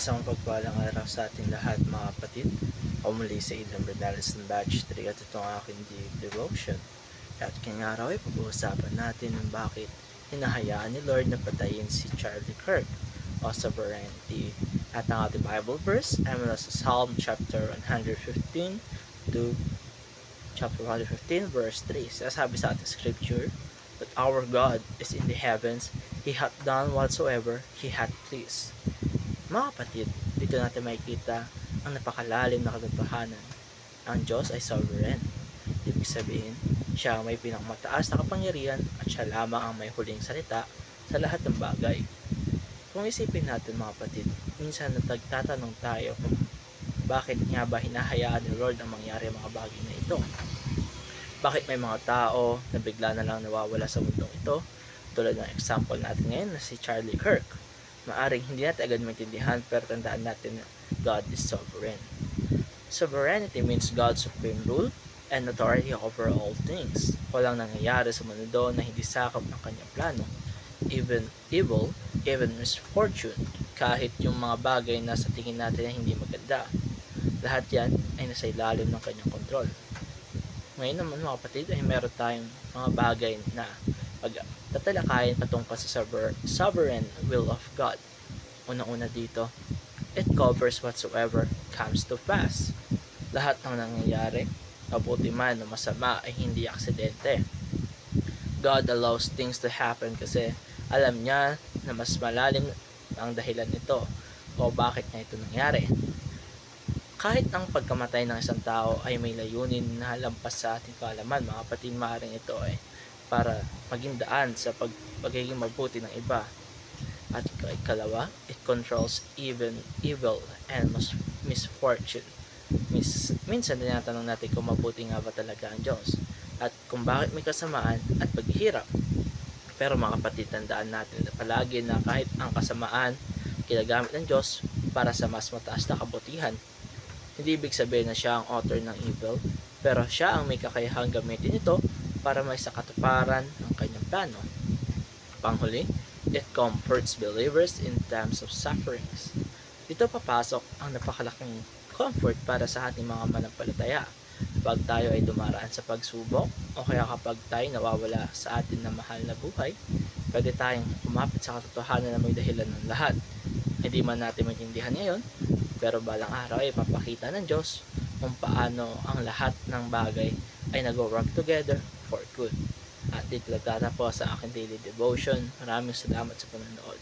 Isang pagpalang araw sa ating lahat mga kapatid. Ako muli sa Idram Bernales ng Batch 3 at ito ang aking deep devotion. At kanyang araw ay pag-uusapan natin ng bakit hinahayaan ni Lord na patayin si Charlie Kirk o sovereignty. At ang ating Bible verse ay mula sa Psalm chapter 115 to chapter 115 verse 3. Sasabi sa ating scripture that our God is in the heavens, He hath done whatsoever He hath pleased. Mga kapatid, dito natin makikita ang napakalalim na katotohanan. Ang Diyos ay sovereign. Ibig sabihin, siya ang may pinakamataas na kapangyarihan at siya lamang ang may huling salita sa lahat ng bagay. Kung isipin natin mga kapatid, minsan nagtatanong tayo kung bakit nga ba hinahayaan ni Lord ang mangyari ang mga bagay na ito. Bakit may mga tao na bigla na lang nawawala sa mundong ito, tulad ng example natin ngayon na si Charlie Kirk. Maaring hindi natin agad maintindihan pero tandaan natin na God is sovereign. Sovereignty means God's supreme rule and authority over all things. Walang nangyayari sa mundo na hindi sakop ng kanyang plano. Even evil, even misfortune, kahit yung mga bagay na sa tingin natin na hindi maganda. Lahat yan ay nasa ilalim ng kanyang kontrol. Ngayon naman mga kapatid ay meron tayong mga bagay na tatalakayin patungkol sa sovereign will of God. Unang-una dito, it covers whatsoever comes to pass. Lahat ng nangyayari, mabuti man o masama, ay hindi aksidente. God allows things to happen kasi alam niya na mas malalim ang dahilan nito o bakit niya ito nangyari. Kahit ang pagkamatay ng isang tao ay may layunin na lampas sa ating kaalaman, mga kapatid, maaaring ito ay para maging daan sa pagiging mabuti ng iba. At ikalawa, it controls even evil and misfortune. Minsan tinatanong natin kung mabuti nga ba talaga ang Diyos at kung bakit may kasamaan at paghihirap. Pero mga kapatid, tandaan natin na palagi na kahit ang kasamaan ginagamit ng Diyos para sa mas mataas na kabutihan. Hindi ibig sabihin na siya ang author ng evil, pero siya ang may kakayahang gamitin ito para may sakatuparan ang kanyang plano. Panghuli, it comforts believers in times of sufferings. Dito papasok ang napakalaking comfort para sa ating mga manampalataya. Kapag tayo ay dumaraan sa pagsubok o kaya kapag tayo nawawala sa atin na mahal na buhay, pwede tayong kumapit sa katotohanan na may dahilan ng lahat. Hindi man natin maintindihan ngayon, pero balang araw ay papakita ng Diyos kung paano ang lahat ng bagay ay nag-work together for good. At dito nagtatapos sa aking daily devotion. Maraming salamat sa panonood.